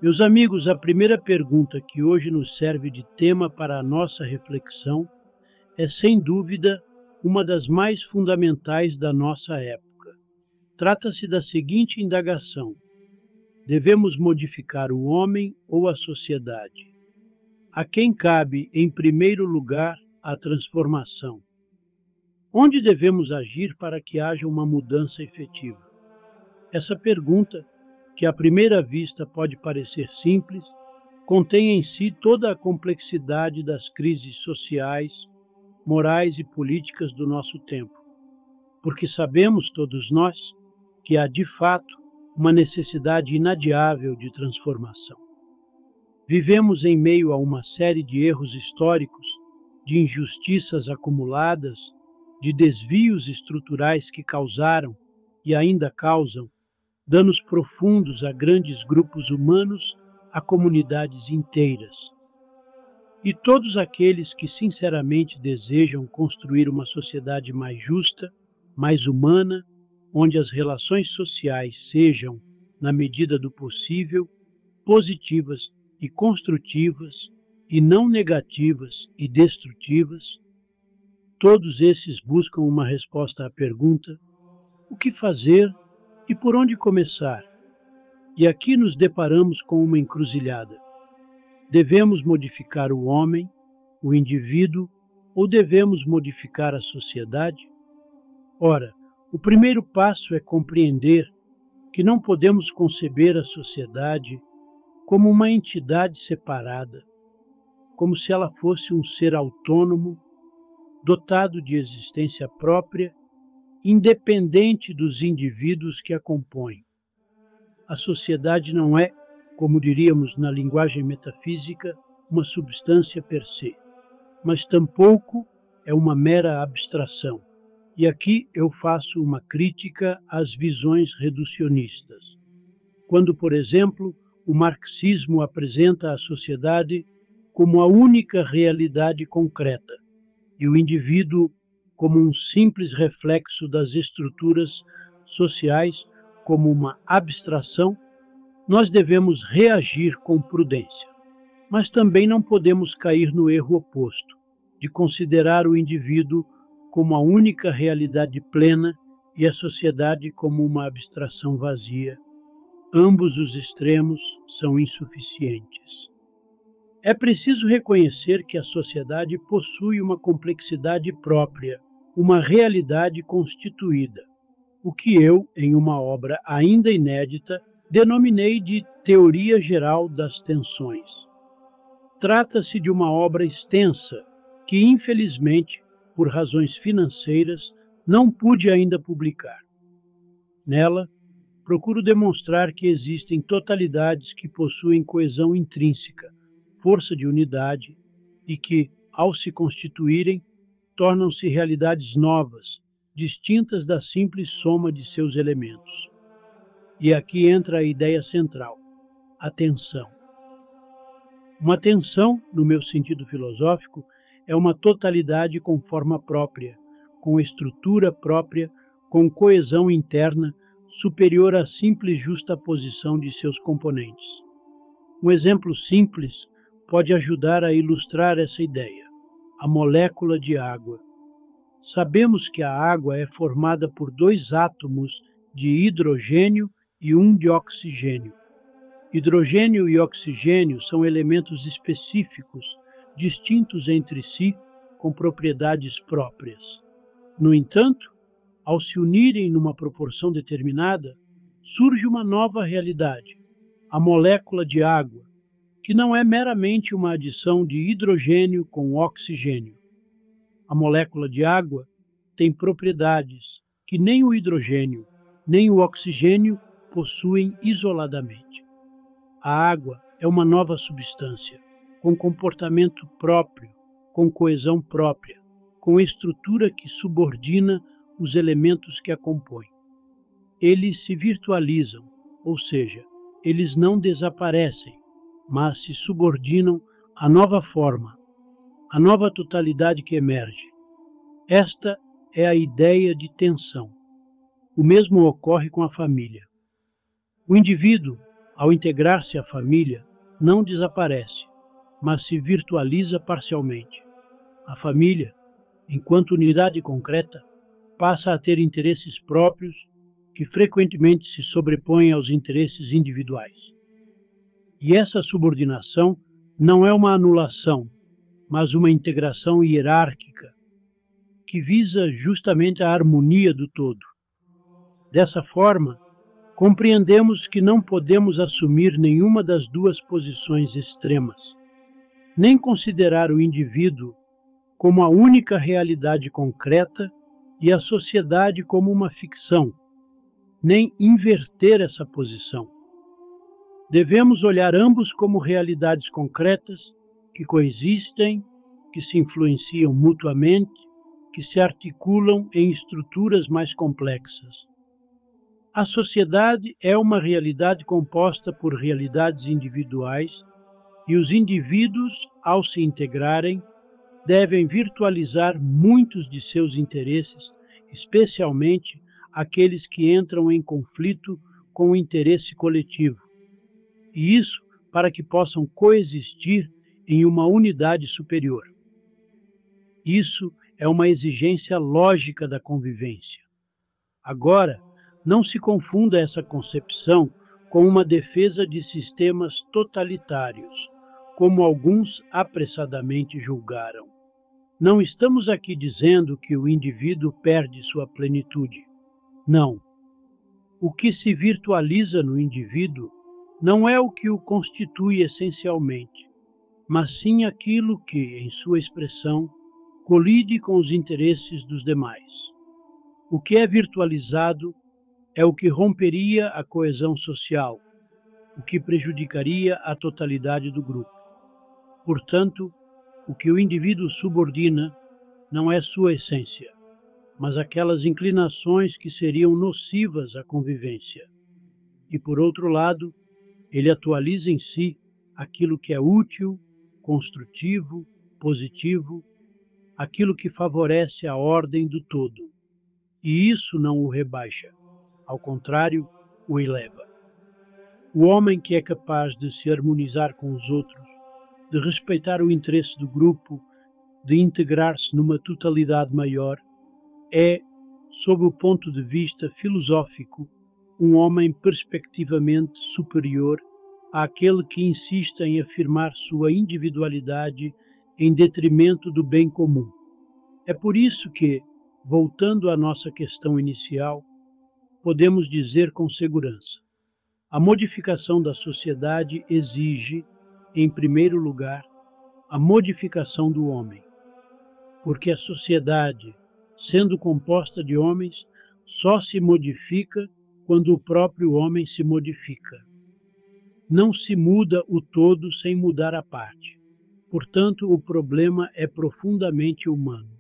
Meus amigos, a primeira pergunta que hoje nos serve de tema para a nossa reflexão é, sem dúvida, uma das mais fundamentais da nossa época. Trata-se da seguinte indagação: devemos modificar o homem ou a sociedade? A quem cabe, em primeiro lugar, a transformação? Onde devemos agir para que haja uma mudança efetiva? Essa pergunta, que à primeira vista pode parecer simples, contém em si toda a complexidade das crises sociais, morais e políticas do nosso tempo, porque sabemos todos nós que há de fato uma necessidade inadiável de transformação. Vivemos em meio a uma série de erros históricos, de injustiças acumuladas, de desvios estruturais que causaram e ainda causam danos profundos a grandes grupos humanos, a comunidades inteiras. E todos aqueles que sinceramente desejam construir uma sociedade mais justa, mais humana, onde as relações sociais sejam, na medida do possível, positivas e construtivas, e não negativas e destrutivas, todos esses buscam uma resposta à pergunta: o que fazer e por onde começar? E aqui nos deparamos com uma encruzilhada. Devemos modificar o homem, o indivíduo, ou devemos modificar a sociedade? Ora, o primeiro passo é compreender que não podemos conceber a sociedade como uma entidade separada, como se ela fosse um ser autônomo, dotado de existência própria, independente dos indivíduos que a compõem. A sociedade não é, como diríamos na linguagem metafísica, uma substância per se, mas tampouco é uma mera abstração. E aqui eu faço uma crítica às visões reducionistas. Quando, por exemplo, o marxismo apresenta a sociedade como a única realidade concreta e o indivíduo como um simples reflexo das estruturas sociais, como uma abstração, nós devemos reagir com prudência. Mas também não podemos cair no erro oposto, de considerar o indivíduo como a única realidade plena e a sociedade como uma abstração vazia. Ambos os extremos são insuficientes. É preciso reconhecer que a sociedade possui uma complexidade própria, uma realidade constituída, o que eu, em uma obra ainda inédita, denominei de Teoria Geral das Tensões. Trata-se de uma obra extensa que, infelizmente, por razões financeiras, não pude ainda publicar. Nela, procuro demonstrar que existem totalidades que possuem coesão intrínseca, força de unidade e que, ao se constituírem, tornam-se realidades novas, distintas da simples soma de seus elementos. E aqui entra a ideia central, a tensão. Uma tensão, no meu sentido filosófico, é uma totalidade com forma própria, com estrutura própria, com coesão interna superior à simples justaposição de seus componentes. Um exemplo simples pode ajudar a ilustrar essa ideia: a molécula de água. Sabemos que a água é formada por 2 átomos de hidrogênio e um de oxigênio. Hidrogênio e oxigênio são elementos específicos, distintos entre si, com propriedades próprias. No entanto, ao se unirem numa proporção determinada, surge uma nova realidade, a molécula de água, que não é meramente uma adição de hidrogênio com oxigênio. A molécula de água tem propriedades que nem o hidrogênio, nem o oxigênio possuem isoladamente. A água é uma nova substância, com comportamento próprio, com coesão própria, com estrutura que subordina os elementos que a compõem. Eles se virtualizam, ou seja, eles não desaparecem, mas se subordinam à nova forma, à nova totalidade que emerge. Esta é a ideia de tensão. O mesmo ocorre com a família. O indivíduo, ao integrar-se à família, não desaparece, mas se virtualiza parcialmente. A família, enquanto unidade concreta, passa a ter interesses próprios que frequentemente se sobrepõem aos interesses individuais. E essa subordinação não é uma anulação, mas uma integração hierárquica que visa justamente a harmonia do todo. Dessa forma, compreendemos que não podemos assumir nenhuma das duas posições extremas, nem considerar o indivíduo como a única realidade concreta e a sociedade como uma ficção, nem inverter essa posição. Devemos olhar ambos como realidades concretas que coexistem, que se influenciam mutuamente, que se articulam em estruturas mais complexas. A sociedade é uma realidade composta por realidades individuais e os indivíduos, ao se integrarem, devem virtualizar muitos de seus interesses, especialmente aqueles que entram em conflito com o interesse coletivo. E isso para que possam coexistir em uma unidade superior. Isso é uma exigência lógica da convivência. Agora, não se confunda essa concepção com uma defesa de sistemas totalitários, como alguns apressadamente julgaram. Não estamos aqui dizendo que o indivíduo perde sua plenitude. Não. O que se virtualiza no indivíduo não é o que o constitui essencialmente, mas sim aquilo que, em sua expressão, colide com os interesses dos demais. O que é virtualizado é o que romperia a coesão social, o que prejudicaria a totalidade do grupo. Portanto, o que o indivíduo subordina não é sua essência, mas aquelas inclinações que seriam nocivas à convivência. E, por outro lado, ele atualiza em si aquilo que é útil, construtivo, positivo, aquilo que favorece a ordem do todo. E isso não o rebaixa, ao contrário, o eleva. O homem que é capaz de se harmonizar com os outros, de respeitar o interesse do grupo, de integrar-se numa totalidade maior, é, sob o ponto de vista filosófico, um homem perspectivamente superior àquele que insiste em afirmar sua individualidade em detrimento do bem comum. É por isso que, voltando à nossa questão inicial, podemos dizer com segurança: a modificação da sociedade exige, em primeiro lugar, a modificação do homem, porque a sociedade, sendo composta de homens, só se modifica quando o próprio homem se modifica. Não se muda o todo sem mudar a parte. Portanto, o problema é profundamente humano.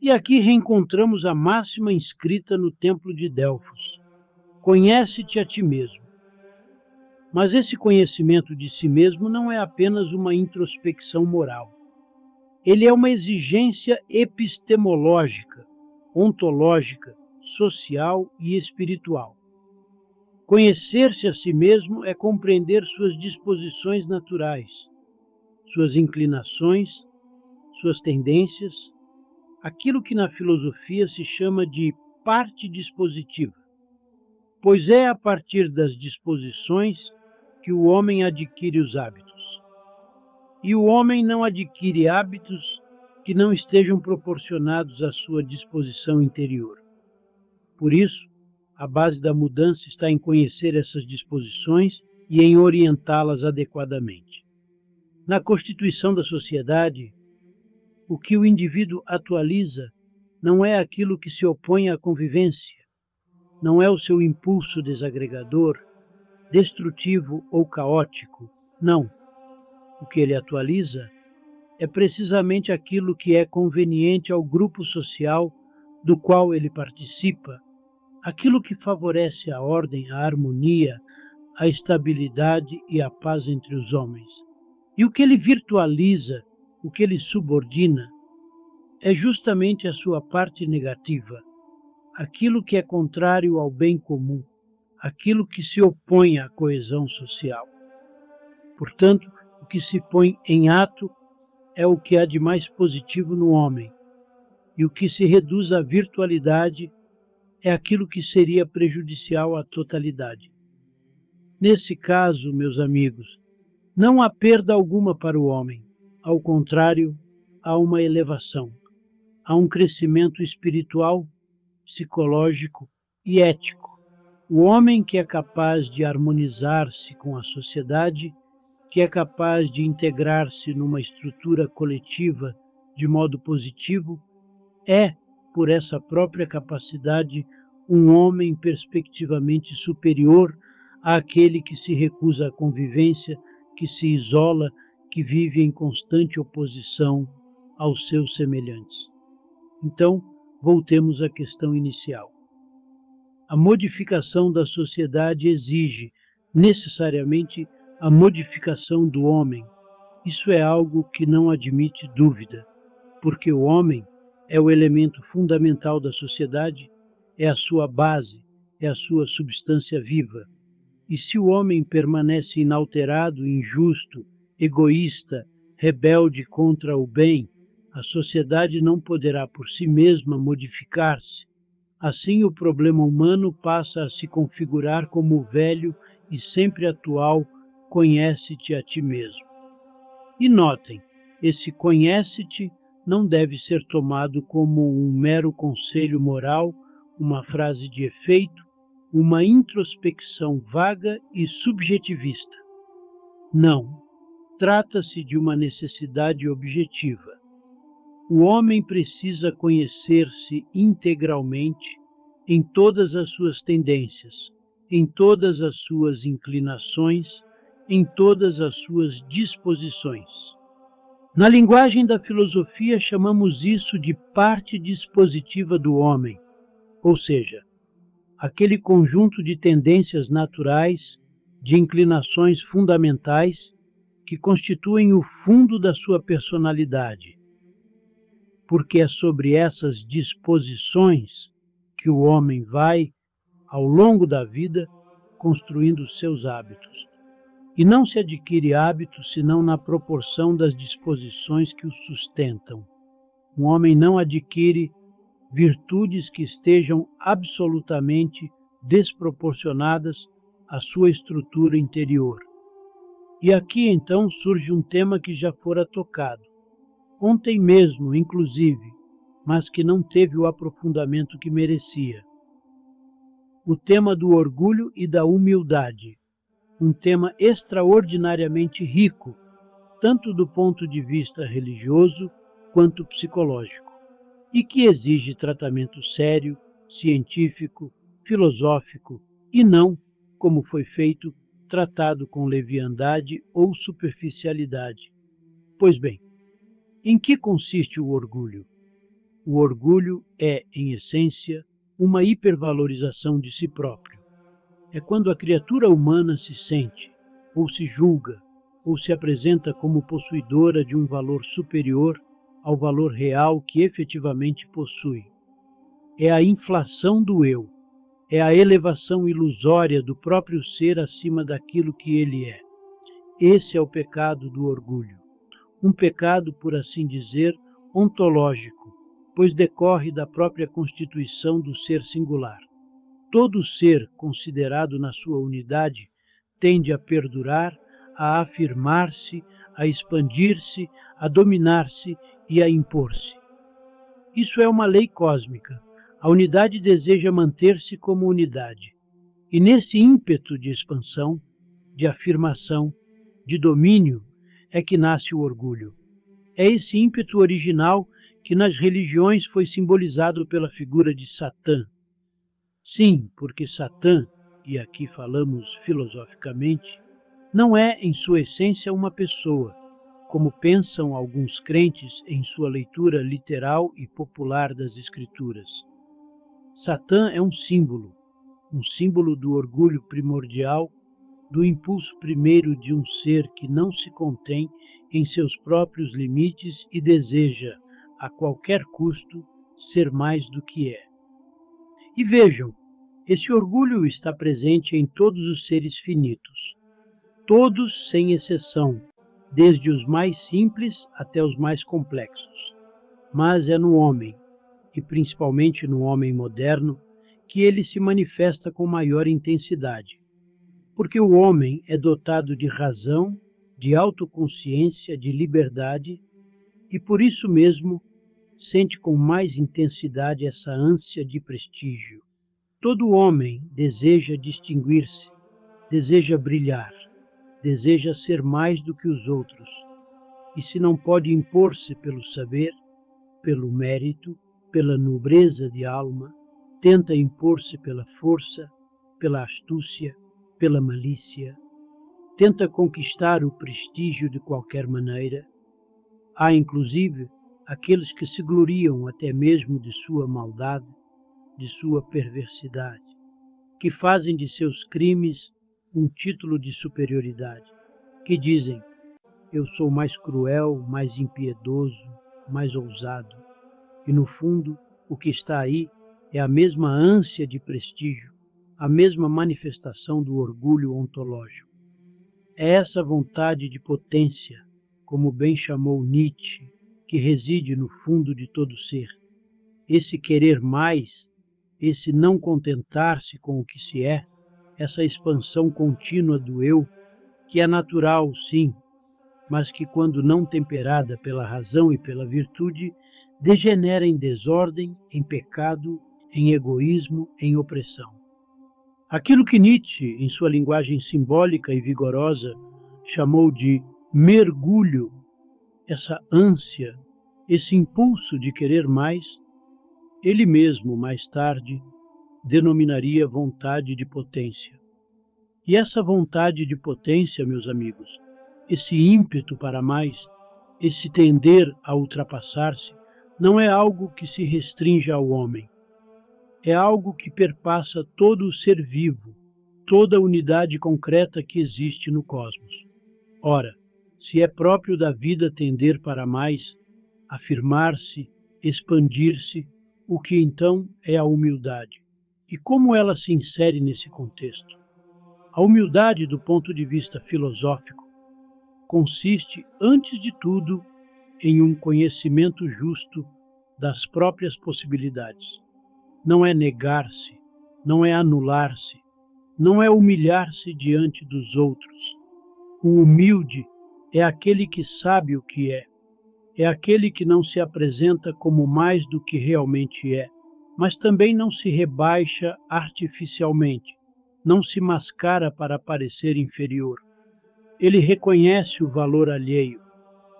E aqui reencontramos a máxima inscrita no Templo de Delfos: conhece-te a ti mesmo. Mas esse conhecimento de si mesmo não é apenas uma introspecção moral. Ele é uma exigência epistemológica, ontológica, social e espiritual. Conhecer-se a si mesmo é compreender suas disposições naturais, suas inclinações, suas tendências, aquilo que na filosofia se chama de parte dispositiva, pois é a partir das disposições que o homem adquire os hábitos. E o homem não adquire hábitos que não estejam proporcionados à sua disposição interior. Por isso, a base da mudança está em conhecer essas disposições e em orientá-las adequadamente. Na constituição da sociedade, o que o indivíduo atualiza não é aquilo que se opõe à convivência, não é o seu impulso desagregador, destrutivo ou caótico, não. O que ele atualiza é precisamente aquilo que é conveniente ao grupo social do qual ele participa, aquilo que favorece a ordem, a harmonia, a estabilidade e a paz entre os homens. E o que ele virtualiza, o que ele subordina, é justamente a sua parte negativa, aquilo que é contrário ao bem comum, aquilo que se opõe à coesão social. Portanto, o que se põe em ato é o que há de mais positivo no homem, e o que se reduz à virtualidade é aquilo que seria prejudicial à totalidade. Nesse caso, meus amigos, não há perda alguma para o homem. Ao contrário, há uma elevação, há um crescimento espiritual, psicológico e ético. O homem que é capaz de harmonizar-se com a sociedade, que é capaz de integrar-se numa estrutura coletiva de modo positivo, é, por essa própria capacidade, um homem perspectivamente superior àquele que se recusa à convivência, que se isola, que vive em constante oposição aos seus semelhantes. Então, voltemos à questão inicial. A modificação da sociedade exige, necessariamente, a modificação do homem. Isso é algo que não admite dúvida, porque o homem é o elemento fundamental da sociedade, é a sua base, é a sua substância viva. E se o homem permanece inalterado, injusto, egoísta, rebelde contra o bem, a sociedade não poderá por si mesma modificar-se. Assim, o problema humano passa a se configurar como o velho e sempre atual conhece-te a ti mesmo. E notem, esse conhece-te não deve ser tomado como um mero conselho moral, uma frase de efeito, uma introspecção vaga e subjetivista. Não, trata-se de uma necessidade objetiva. O homem precisa conhecer-se integralmente em todas as suas tendências, em todas as suas inclinações, em todas as suas disposições. Na linguagem da filosofia, chamamos isso de parte dispositiva do homem, ou seja, aquele conjunto de tendências naturais, de inclinações fundamentais, que constituem o fundo da sua personalidade, porque é sobre essas disposições que o homem vai, ao longo da vida, construindo seus hábitos. E não se adquire hábito senão na proporção das disposições que o sustentam. Um homem não adquire virtudes que estejam absolutamente desproporcionadas à sua estrutura interior. E aqui então surge um tema que já fora tocado, ontem mesmo, inclusive, mas que não teve o aprofundamento que merecia. O tema do orgulho e da humildade, um tema extraordinariamente rico, tanto do ponto de vista religioso quanto psicológico, e que exige tratamento sério, científico, filosófico, e não, como foi feito, tratado com leviandade ou superficialidade. Pois bem, em que consiste o orgulho? O orgulho é, em essência, uma hipervalorização de si próprio. É quando a criatura humana se sente, ou se julga, ou se apresenta como possuidora de um valor superior ao valor real que efetivamente possui. É a inflação do eu, é a elevação ilusória do próprio ser acima daquilo que ele é. Esse é o pecado do orgulho. Um pecado, por assim dizer, ontológico, pois decorre da própria constituição do ser singular. Todo ser considerado na sua unidade tende a perdurar, a afirmar-se, a expandir-se, a dominar-se e a impor-se. Isso é uma lei cósmica. A unidade deseja manter-se como unidade. E nesse ímpeto de expansão, de afirmação, de domínio, é que nasce o orgulho. É esse ímpeto original que nas religiões foi simbolizado pela figura de Satã. Sim, porque Satã, e aqui falamos filosoficamente, não é em sua essência uma pessoa, como pensam alguns crentes em sua leitura literal e popular das Escrituras. Satã é um símbolo do orgulho primordial, do impulso primeiro de um ser que não se contém em seus próprios limites e deseja, a qualquer custo, ser mais do que é. E vejam, Esse orgulho está presente em todos os seres finitos, todos sem exceção, desde os mais simples até os mais complexos. Mas é no homem, e principalmente no homem moderno, que ele se manifesta com maior intensidade. Porque o homem é dotado de razão, de autoconsciência, de liberdade, e por isso mesmo sente com mais intensidade essa ânsia de prestígio. Todo homem deseja distinguir-se, deseja brilhar, deseja ser mais do que os outros, e se não pode impor-se pelo saber, pelo mérito, pela nobreza de alma, tenta impor-se pela força, pela astúcia, pela malícia, tenta conquistar o prestígio de qualquer maneira. Há, inclusive, aqueles que se gloriam até mesmo de sua maldade, de sua perversidade, que fazem de seus crimes um título de superioridade, que dizem: eu sou mais cruel, mais impiedoso, mais ousado. E no fundo, o que está aí é a mesma ânsia de prestígio, a mesma manifestação do orgulho ontológico. É essa vontade de potência, como bem chamou Nietzsche, que reside no fundo de todo ser. Esse querer mais, esse não contentar-se com o que se é, essa expansão contínua do eu, que é natural, sim, mas que, quando não temperada pela razão e pela virtude, degenera em desordem, em pecado, em egoísmo, em opressão. Aquilo que Nietzsche, em sua linguagem simbólica e vigorosa, chamou de mergulho, essa ânsia, esse impulso de querer mais, ele mesmo, mais tarde, denominaria vontade de potência. E essa vontade de potência, meus amigos, esse ímpeto para mais, esse tender a ultrapassar-se, não é algo que se restringe ao homem. É algo que perpassa todo o ser vivo, toda a unidade concreta que existe no cosmos. Ora, se é próprio da vida tender para mais, afirmar-se, expandir-se, o que então é a humildade? E como ela se insere nesse contexto? A humildade, do ponto de vista filosófico, consiste, antes de tudo, em um conhecimento justo das próprias possibilidades. Não é negar-se, não é anular-se, não é humilhar-se diante dos outros. O humilde é aquele que sabe o que é aquele que não se apresenta como mais do que realmente é, mas também não se rebaixa artificialmente, não se mascara para parecer inferior. Ele reconhece o valor alheio,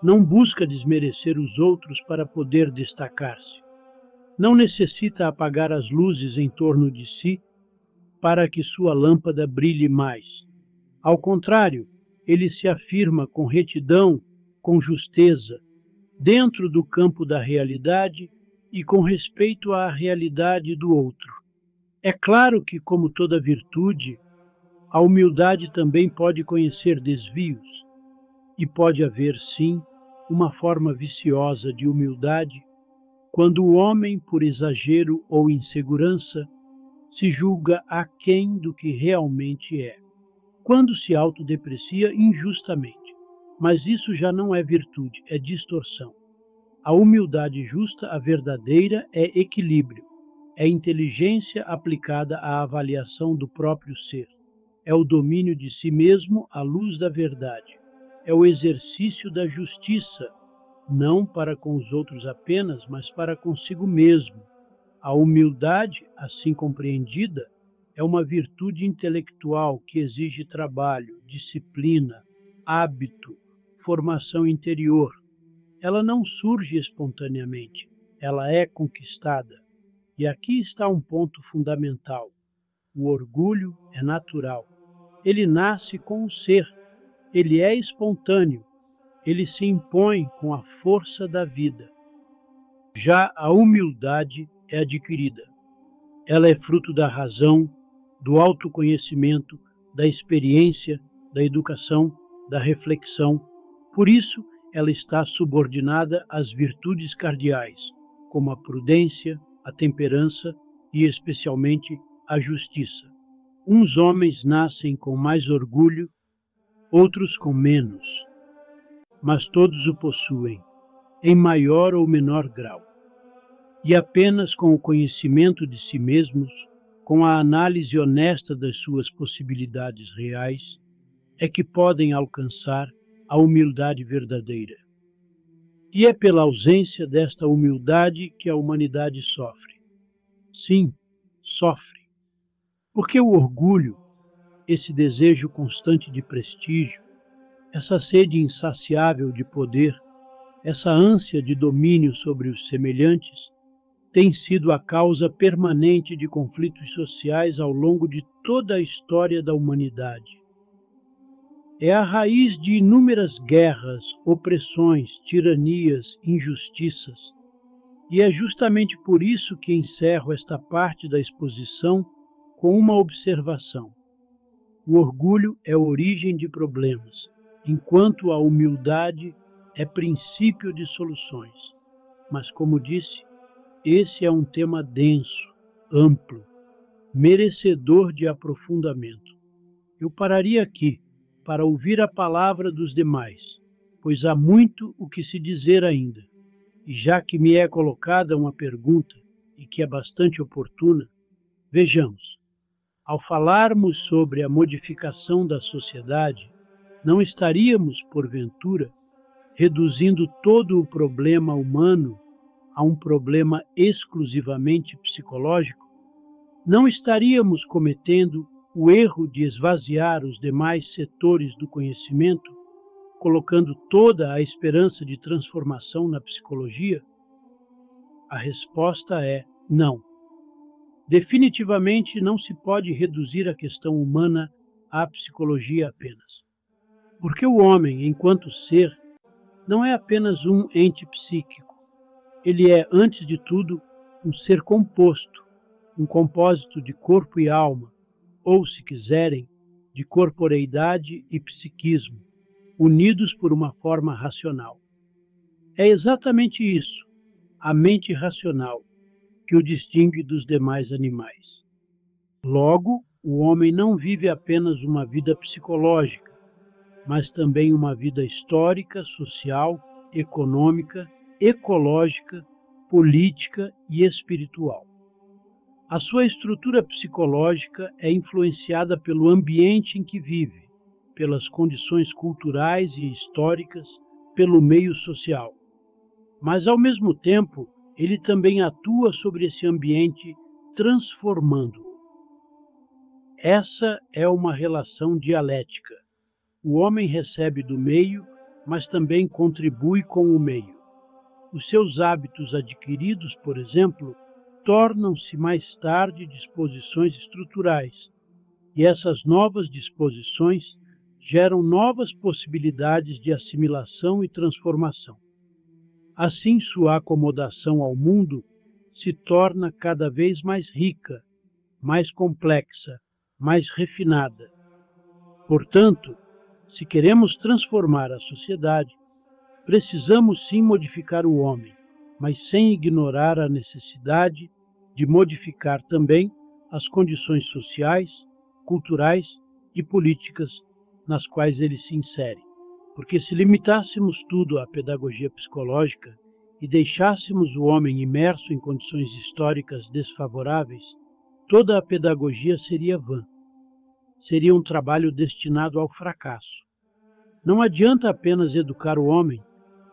não busca desmerecer os outros para poder destacar-se. Não necessita apagar as luzes em torno de si para que sua lâmpada brilhe mais. Ao contrário, ele se afirma com retidão, com justeza, dentro do campo da realidade e com respeito à realidade do outro. É claro que, como toda virtude, a humildade também pode conhecer desvios, e pode haver, sim, uma forma viciosa de humildade, quando o homem, por exagero ou insegurança, se julga aquém do que realmente é, quando se autodeprecia injustamente. Mas isso já não é virtude, é distorção. A humildade justa, a verdadeira, é equilíbrio, é inteligência aplicada à avaliação do próprio ser, é o domínio de si mesmo à luz da verdade, é o exercício da justiça, não para com os outros apenas, mas para consigo mesmo. A humildade, assim compreendida, é uma virtude intelectual que exige trabalho, disciplina, hábito, formação interior. Ela não surge espontaneamente, ela é conquistada. E aqui está um ponto fundamental. O orgulho é natural. Ele nasce com o ser, ele é espontâneo, ele se impõe com a força da vida. Já a humildade é adquirida. Ela é fruto da razão, do autoconhecimento, da experiência, da educação, da reflexão. Por isso, ela está subordinada às virtudes cardeais, como a prudência, a temperança e, especialmente, a justiça. Uns homens nascem com mais orgulho, outros com menos, mas todos o possuem, em maior ou menor grau. E apenas com o conhecimento de si mesmos, com a análise honesta das suas possibilidades reais, é que podem alcançar a humildade verdadeira. E é pela ausência desta humildade que a humanidade sofre. Sim, sofre. Porque o orgulho, esse desejo constante de prestígio, essa sede insaciável de poder, essa ânsia de domínio sobre os semelhantes, tem sido a causa permanente de conflitos sociais ao longo de toda a história da humanidade. É a raiz de inúmeras guerras, opressões, tiranias, injustiças. E é justamente por isso que encerro esta parte da exposição com uma observação. O orgulho é origem de problemas, enquanto a humildade é princípio de soluções. Mas, como disse, esse é um tema denso, amplo, merecedor de aprofundamento. Eu pararia aqui para ouvir a palavra dos demais, pois há muito o que se dizer ainda. E já que me é colocada uma pergunta, e que é bastante oportuna, vejamos. Ao falarmos sobre a modificação da sociedade, não estaríamos, porventura, reduzindo todo o problema humano a um problema exclusivamente psicológico? Não estaríamos cometendo o erro de esvaziar os demais setores do conhecimento, colocando toda a esperança de transformação na psicologia? A resposta é não. Definitivamente não se pode reduzir a questão humana à psicologia apenas. Porque o homem, enquanto ser, não é apenas um ente psíquico. Ele é, antes de tudo, um ser composto, um compósito de corpo e alma, ou, se quiserem, de corporeidade e psiquismo, unidos por uma forma racional. É exatamente isso, a mente racional, que o distingue dos demais animais. Logo, o homem não vive apenas uma vida psicológica, mas também uma vida histórica, social, econômica, ecológica, política e espiritual. A sua estrutura psicológica é influenciada pelo ambiente em que vive, pelas condições culturais e históricas, pelo meio social. Mas, ao mesmo tempo, ele também atua sobre esse ambiente, transformando-o. Essa é uma relação dialética. O homem recebe do meio, mas também contribui com o meio. Os seus hábitos adquiridos, por exemplo, tornam-se mais tarde disposições estruturais, e essas novas disposições geram novas possibilidades de assimilação e transformação. Assim, sua acomodação ao mundo se torna cada vez mais rica, mais complexa, mais refinada. Portanto, se queremos transformar a sociedade, precisamos sim modificar o homem, mas sem ignorar a necessidade de modificar também as condições sociais, culturais e políticas nas quais ele se insere. Porque se limitássemos tudo à pedagogia psicológica e deixássemos o homem imerso em condições históricas desfavoráveis, toda a pedagogia seria vã. Seria um trabalho destinado ao fracasso. Não adianta apenas educar o homem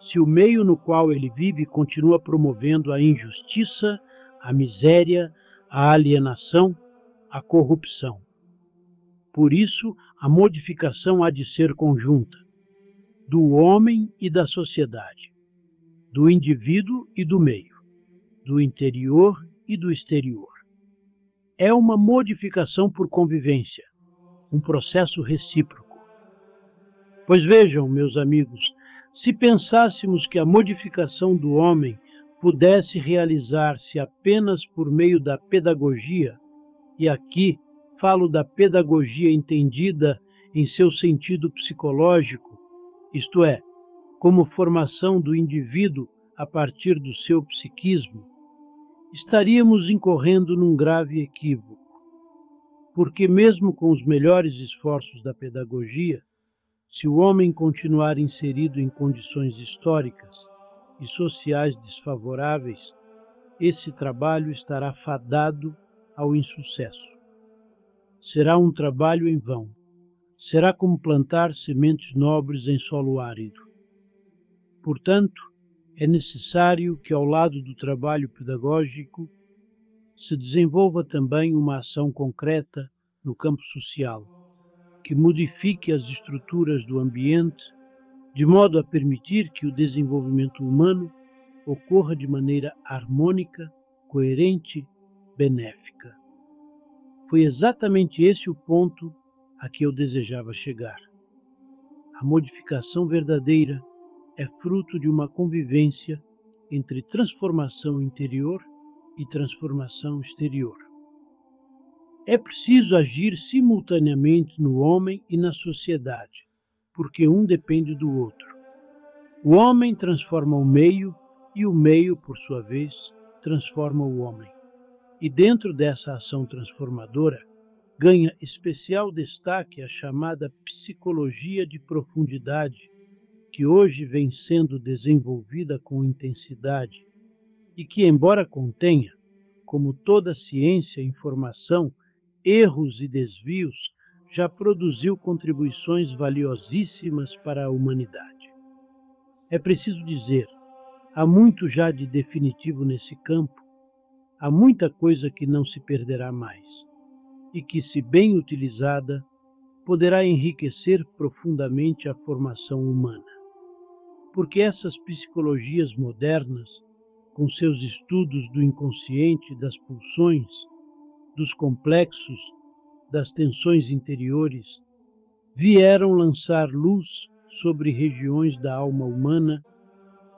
se o meio no qual ele vive continua promovendo a injustiça, a miséria, a alienação, a corrupção. Por isso, a modificação há de ser conjunta, do homem e da sociedade, do indivíduo e do meio, do interior e do exterior. É uma modificação por convivência, um processo recíproco. Pois vejam, meus amigos, se pensássemos que a modificação do homem pudesse realizar-se apenas por meio da pedagogia, e aqui falo da pedagogia entendida em seu sentido psicológico, isto é, como formação do indivíduo a partir do seu psiquismo, estaríamos incorrendo num grave equívoco. Porque mesmo com os melhores esforços da pedagogia, se o homem continuar inserido em condições históricas e sociais desfavoráveis, esse trabalho estará fadado ao insucesso. Será um trabalho em vão. Será como plantar sementes nobres em solo árido. Portanto, é necessário que, ao lado do trabalho pedagógico, se desenvolva também uma ação concreta no campo social, que modifique as estruturas do ambiente, de modo a permitir que o desenvolvimento humano ocorra de maneira harmônica, coerente, benéfica. Foi exatamente esse o ponto a que eu desejava chegar. A modificação verdadeira é fruto de uma convivência entre transformação interior e transformação exterior. É preciso agir simultaneamente no homem e na sociedade, porque um depende do outro. O homem transforma o meio e o meio, por sua vez, transforma o homem. E dentro dessa ação transformadora, ganha especial destaque a chamada psicologia de profundidade, que hoje vem sendo desenvolvida com intensidade e que, embora contenha, como toda ciência e informação, erros e desvios, já produziu contribuições valiosíssimas para a humanidade. É preciso dizer, há muito já de definitivo nesse campo, há muita coisa que não se perderá mais e que, se bem utilizada, poderá enriquecer profundamente a formação humana. Porque essas psicologias modernas, com seus estudos do inconsciente, das pulsões, dos complexos, das tensões interiores, vieram lançar luz sobre regiões da alma humana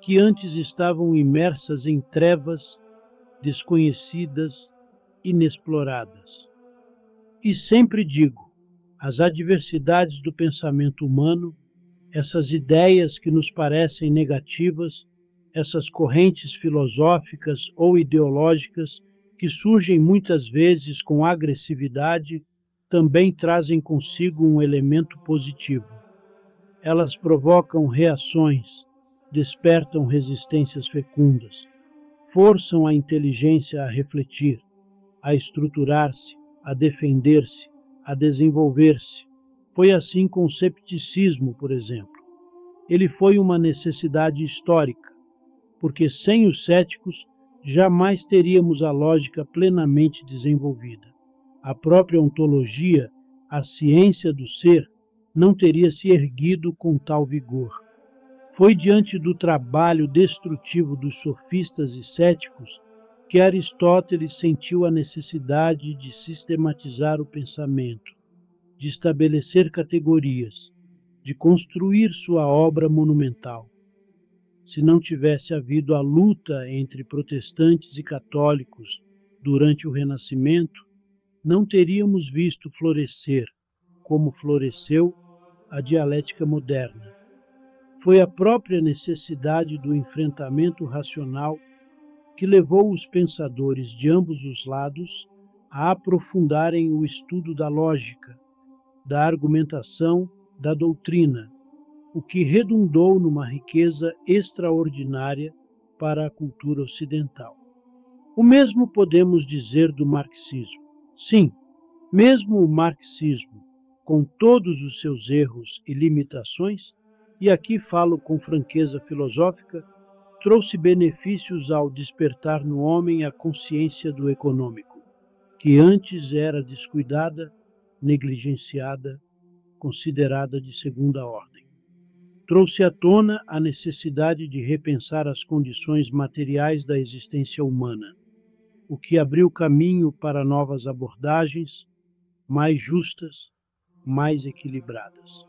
que antes estavam imersas em trevas, desconhecidas, inexploradas. E sempre digo, as adversidades do pensamento humano, essas ideias que nos parecem negativas, essas correntes filosóficas ou ideológicas que surgem muitas vezes com agressividade, também trazem consigo um elemento positivo. Elas provocam reações, despertam resistências fecundas, forçam a inteligência a refletir, a estruturar-se, a defender-se, a desenvolver-se. Foi assim com o cepticismo, por exemplo. Ele foi uma necessidade histórica, porque sem os céticos jamais teríamos a lógica plenamente desenvolvida. A própria ontologia, a ciência do ser, não teria se erguido com tal vigor. Foi diante do trabalho destrutivo dos sofistas e céticos que Aristóteles sentiu a necessidade de sistematizar o pensamento, de estabelecer categorias, de construir sua obra monumental. Se não tivesse havido a luta entre protestantes e católicos durante o Renascimento, não teríamos visto florescer, como floresceu, a dialética moderna. Foi a própria necessidade do enfrentamento racional que levou os pensadores de ambos os lados a aprofundarem o estudo da lógica, da argumentação, da doutrina, o que redundou numa riqueza extraordinária para a cultura ocidental. O mesmo podemos dizer do marxismo. Sim, mesmo o marxismo, com todos os seus erros e limitações, e aqui falo com franqueza filosófica, trouxe benefícios ao despertar no homem a consciência do econômico, que antes era descuidada, negligenciada, considerada de segunda ordem. Trouxe à tona a necessidade de repensar as condições materiais da existência humana, o que abriu caminho para novas abordagens, mais justas, mais equilibradas.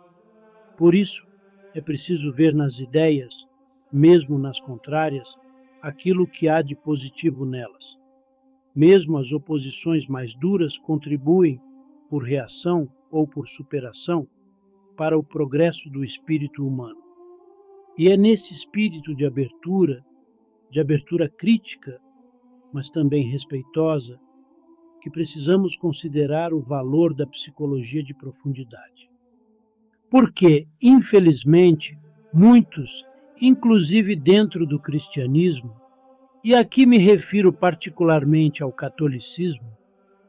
Por isso, é preciso ver nas ideias, mesmo nas contrárias, aquilo que há de positivo nelas. Mesmo as oposições mais duras contribuem, por reação ou por superação, para o progresso do espírito humano. E é nesse espírito de abertura crítica, mas também respeitosa, que precisamos considerar o valor da psicologia de profundidade. Porque, infelizmente, muitos, inclusive dentro do cristianismo, e aqui me refiro particularmente ao catolicismo,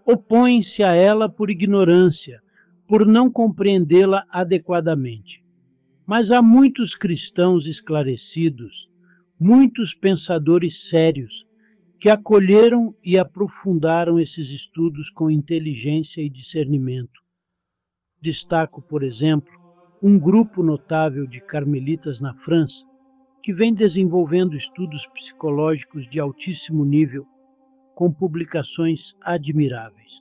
opõem-se a ela por ignorância, por não compreendê-la adequadamente. Mas há muitos cristãos esclarecidos, muitos pensadores sérios, que acolheram e aprofundaram esses estudos com inteligência e discernimento. Destaco, por exemplo, um grupo notável de carmelitas na França, que vem desenvolvendo estudos psicológicos de altíssimo nível, com publicações admiráveis.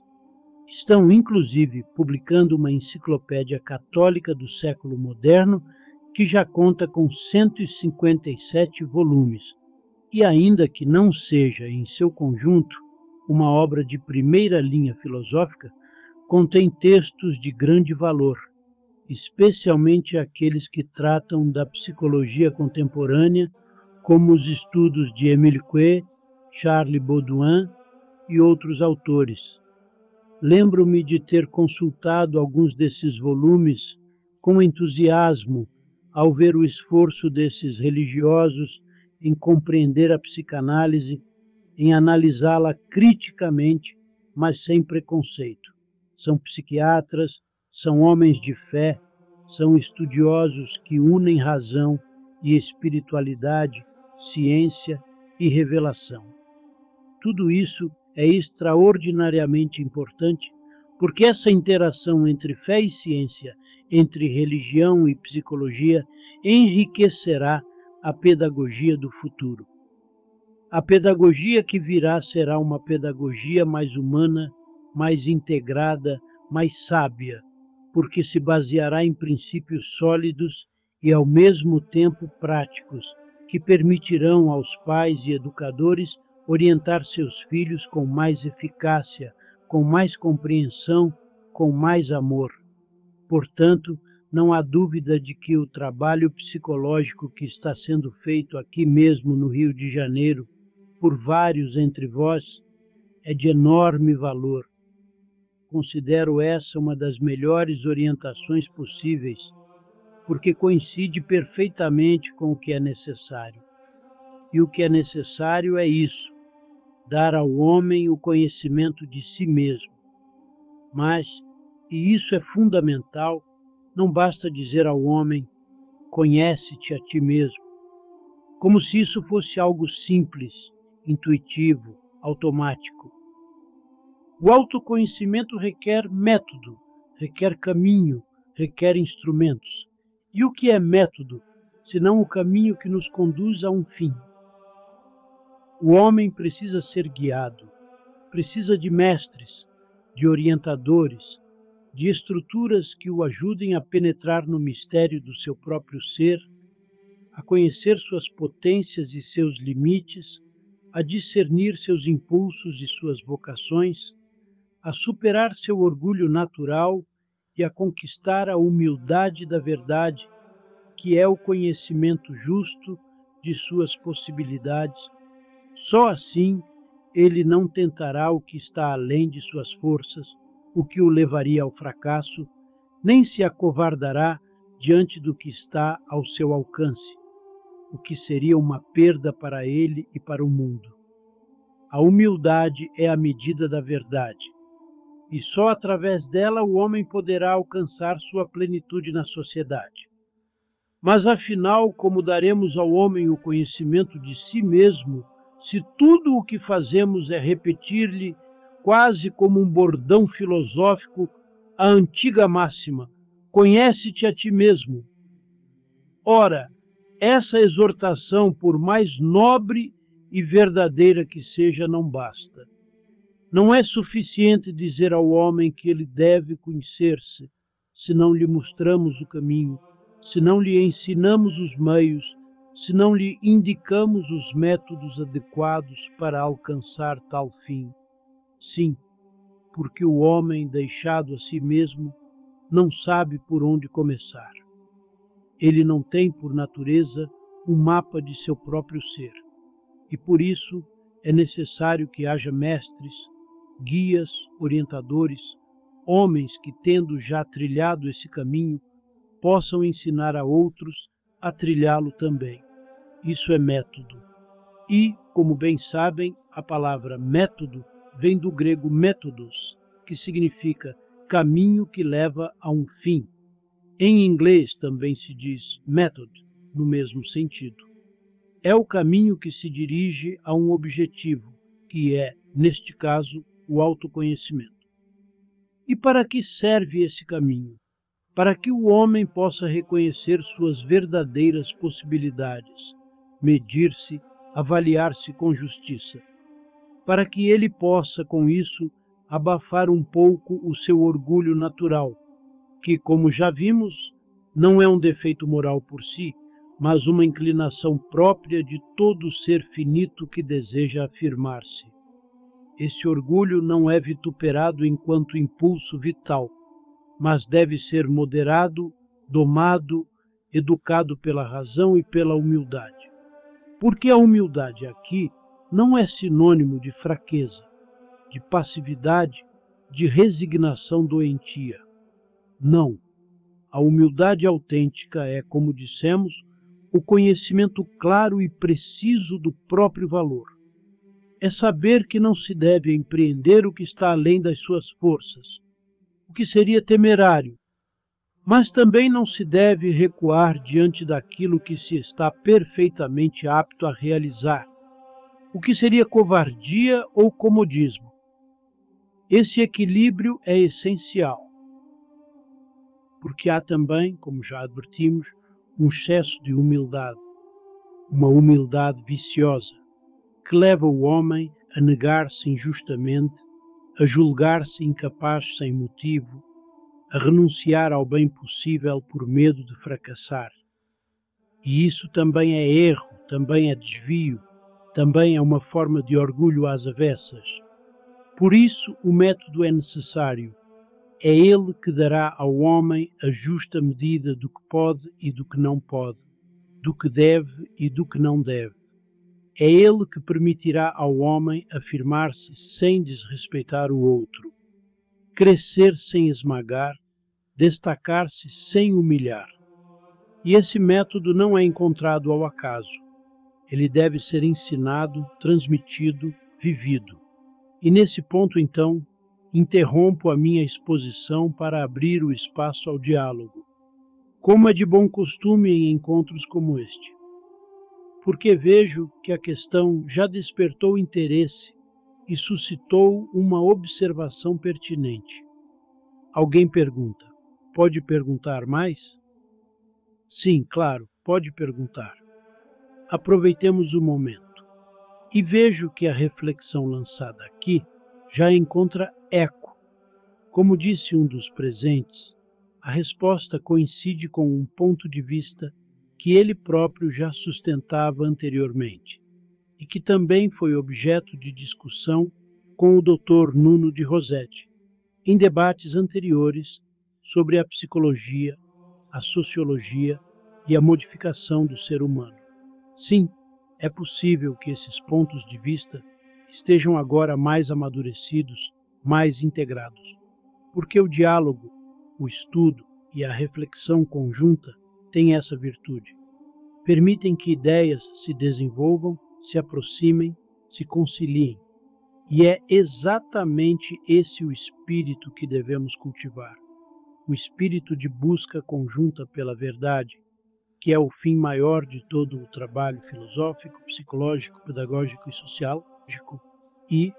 Estão, inclusive, publicando uma enciclopédia católica do século moderno, que já conta com 157 volumes, e ainda que não seja, em seu conjunto, uma obra de primeira linha filosófica, contém textos de grande valor, especialmente aqueles que tratam da psicologia contemporânea, como os estudos de Émile Coué, Charles Baudouin e outros autores. Lembro-me de ter consultado alguns desses volumes com entusiasmo ao ver o esforço desses religiosos em compreender a psicanálise, em analisá-la criticamente, mas sem preconceito. São psiquiatras, são homens de fé, são estudiosos que unem razão e espiritualidade, ciência e revelação. Tudo isso é extraordinariamente importante, porque essa interação entre fé e ciência, entre religião e psicologia, enriquecerá a pedagogia do futuro. A pedagogia que virá será uma pedagogia mais humana, mais integrada, mais sábia, porque se baseará em princípios sólidos e, ao mesmo tempo, práticos, que permitirão aos pais e educadores orientar seus filhos com mais eficácia, com mais compreensão, com mais amor. Portanto, não há dúvida de que o trabalho psicológico que está sendo feito aqui mesmo no Rio de Janeiro, por vários entre vós, é de enorme valor. Considero essa uma das melhores orientações possíveis, porque coincide perfeitamente com o que é necessário. E o que é necessário é isso, dar ao homem o conhecimento de si mesmo. Mas, e isso é fundamental, não basta dizer ao homem, conhece-te a ti mesmo, como se isso fosse algo simples, intuitivo, automático. O autoconhecimento requer método, requer caminho, requer instrumentos. E o que é método, senão o caminho que nos conduz a um fim? O homem precisa ser guiado, precisa de mestres, de orientadores, de estruturas que o ajudem a penetrar no mistério do seu próprio ser, a conhecer suas potências e seus limites, a discernir seus impulsos e suas vocações, a superar seu orgulho natural e a conquistar a humildade da verdade, que é o conhecimento justo de suas possibilidades. Só assim ele não tentará o que está além de suas forças, o que o levaria ao fracasso, nem se acovardará diante do que está ao seu alcance, o que seria uma perda para ele e para o mundo. A humildade é a medida da verdade, e só através dela o homem poderá alcançar sua plenitude na sociedade. Mas afinal, como daremos ao homem o conhecimento de si mesmo, se tudo o que fazemos é repetir-lhe, quase como um bordão filosófico, a antiga máxima, conhece-te a ti mesmo? Ora, essa exortação, por mais nobre e verdadeira que seja, não basta. Não é suficiente dizer ao homem que ele deve conhecer-se, se não lhe mostramos o caminho, se não lhe ensinamos os meios, se não lhe indicamos os métodos adequados para alcançar tal fim. Sim, porque o homem, deixado a si mesmo, não sabe por onde começar. Ele não tem, por natureza, um mapa de seu próprio ser, e por isso é necessário que haja mestres, guias, orientadores, homens que, tendo já trilhado esse caminho, possam ensinar a outros a trilhá-lo também. Isso é método. E, como bem sabem, a palavra método vem do grego métodos, que significa caminho que leva a um fim. Em inglês também se diz method, no mesmo sentido. É o caminho que se dirige a um objetivo, que é, neste caso, o autoconhecimento. E para que serve esse caminho? Para que o homem possa reconhecer suas verdadeiras possibilidades, medir-se, avaliar-se com justiça. Para que ele possa, com isso, abafar um pouco o seu orgulho natural, que, como já vimos, não é um defeito moral por si, mas uma inclinação própria de todo ser finito que deseja afirmar-se. Esse orgulho não é vituperado enquanto impulso vital, mas deve ser moderado, domado, educado pela razão e pela humildade. Porque a humildade aqui não é sinônimo de fraqueza, de passividade, de resignação doentia. Não. A humildade autêntica é, como dissemos, o conhecimento claro e preciso do próprio valor. É saber que não se deve empreender o que está além das suas forças, o que seria temerário, mas também não se deve recuar diante daquilo que se está perfeitamente apto a realizar, o que seria covardia ou comodismo. Esse equilíbrio é essencial, porque há também, como já advertimos, um excesso de humildade, uma humildade viciosa, que leva o homem a negar-se injustamente, a julgar-se incapaz sem motivo, a renunciar ao bem possível por medo de fracassar. E isso também é erro, também é desvio, também é uma forma de orgulho às avessas. Por isso o método é necessário. É ele que dará ao homem a justa medida do que pode e do que não pode, do que deve e do que não deve. É ele que permitirá ao homem afirmar-se sem desrespeitar o outro, crescer sem esmagar, destacar-se sem humilhar. E esse método não é encontrado ao acaso. Ele deve ser ensinado, transmitido, vivido. E nesse ponto, então, interrompo a minha exposição para abrir o espaço ao diálogo, como é de bom costume em encontros como este. Porque vejo que a questão já despertou interesse e suscitou uma observação pertinente. Alguém pergunta: pode perguntar mais? Sim, claro, pode perguntar. Aproveitemos o momento. E vejo que a reflexão lançada aqui já encontra eco. Como disse um dos presentes, a resposta coincide com um ponto de vista que ele próprio já sustentava anteriormente e que também foi objeto de discussão com o Dr. Nuno de Rossetti, em debates anteriores sobre a psicologia, a sociologia e a modificação do ser humano. Sim, é possível que esses pontos de vista estejam agora mais amadurecidos, mais integrados, porque o diálogo, o estudo e a reflexão conjunta têm essa virtude. Permitem que ideias se desenvolvam, se aproximem, se conciliem. E é exatamente esse o espírito que devemos cultivar, o espírito de busca conjunta pela verdade, que é o fim maior de todo o trabalho filosófico, psicológico, pedagógico e sociológico, e,